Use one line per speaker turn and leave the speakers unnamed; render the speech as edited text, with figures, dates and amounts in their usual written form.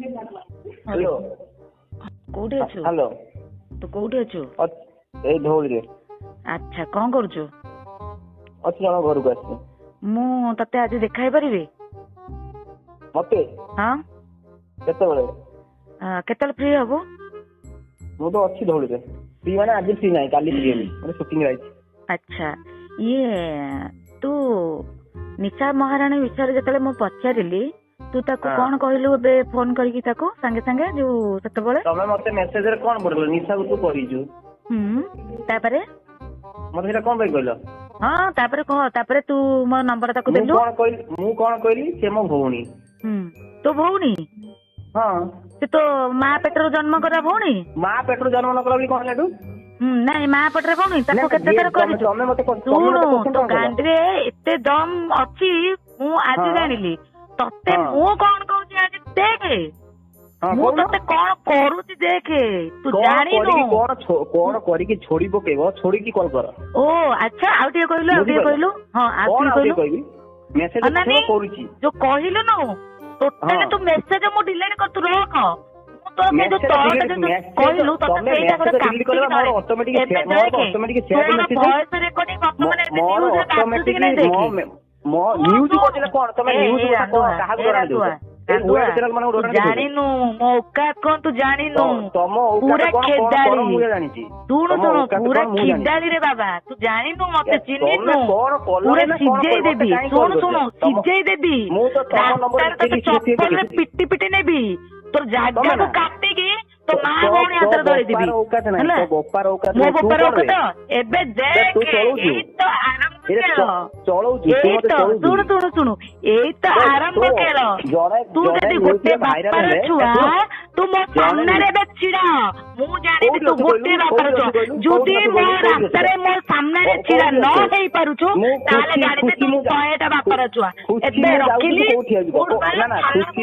hello
कोठी अछु
hello
तू कोठी अछु
ए धौली रे
अच्छा कौन करूछु
अछि हम घर को आछि
मु तते आज देखाई परिबे
मते
हां
केते बळे
केतल फ्री हबो
मु तो अछि धौली रे फ्री माने आज फ्री नाही काली फ्री हेमी माने शूटिंग राइछ
अच्छा ये तू निशा महाराणी विषय जतले मु पचारिली तू ताको कोन कहलु बे फोन करके ताको संगे संगे जो सत बळे
तमे मते मेसेज रे कोन पढलो निशा को तू करिजु
तापरे
मते सेटा कोन बे कहलो
हां तापरे कह तापरे तू मो नंबर ताको देलु
मु कोन कहली से मो भौणी
तो भौणी
हां
से तो मां पेटरो जन्म करा भौणी
मां पेटरो जन्म न करा बोली कोन लाडू
नहीं मां पेटरे भौणी ताको केते तर करी
तमे मते
तो गांडरे एते दम अछि मु आज जानिली तते मु कोन कहूची आज देखे मु तते कोन करूची देखे तू जानि नो
कोन करी की छोड़ी पकेबो छोड़ी की कॉल कर
ओ अच्छा आउटे कहलु हां आउटे कहलु
मेसेज करूची
जो कहलु नो टोटली तू मेसेज मु डिलीट कर तू रख तो मैं जो कहलु तते सेटा कर काम कर
automatic share message
voice recording वर्तमान
ऑटोमेटिक मो न्यूज कोजले कोन तमे न्यूज काहा करा दो वेब चैनल माने रोड
जानिनु मो का कोन तू जानिनु
तमो
पूरा खेदाली
मु जानि छी
सुनो पूरा खेदाली रे बाबा तू जानिनु मते चिन्हिनु पूरा सिजेई देबी सुनो सिजेई देबी
मु तो तम नंबर
चप्पल रे पिट्टी पिट्टी नेबी तोर जागा को काटी की तो मां भौणी हाथ रे धरि देबी
ହେଲା ଗୋପାର औकात
मो गोपार औकात एबे देख एई तो आरंभ केलो
चलौची
सुनु एई तो आरंभ केलो तू जदी गोटे बापार छुआ तू मो सामने रे बे छिड़ा मु जानि तू गोटे बापार छुआ जदी मो रास्ता रे मो सामने रे छिड़ा न हेई पारुछु ताले गाड़ी ते तू कयटा बापार छुआ एबे रखिली
ना ना खुशी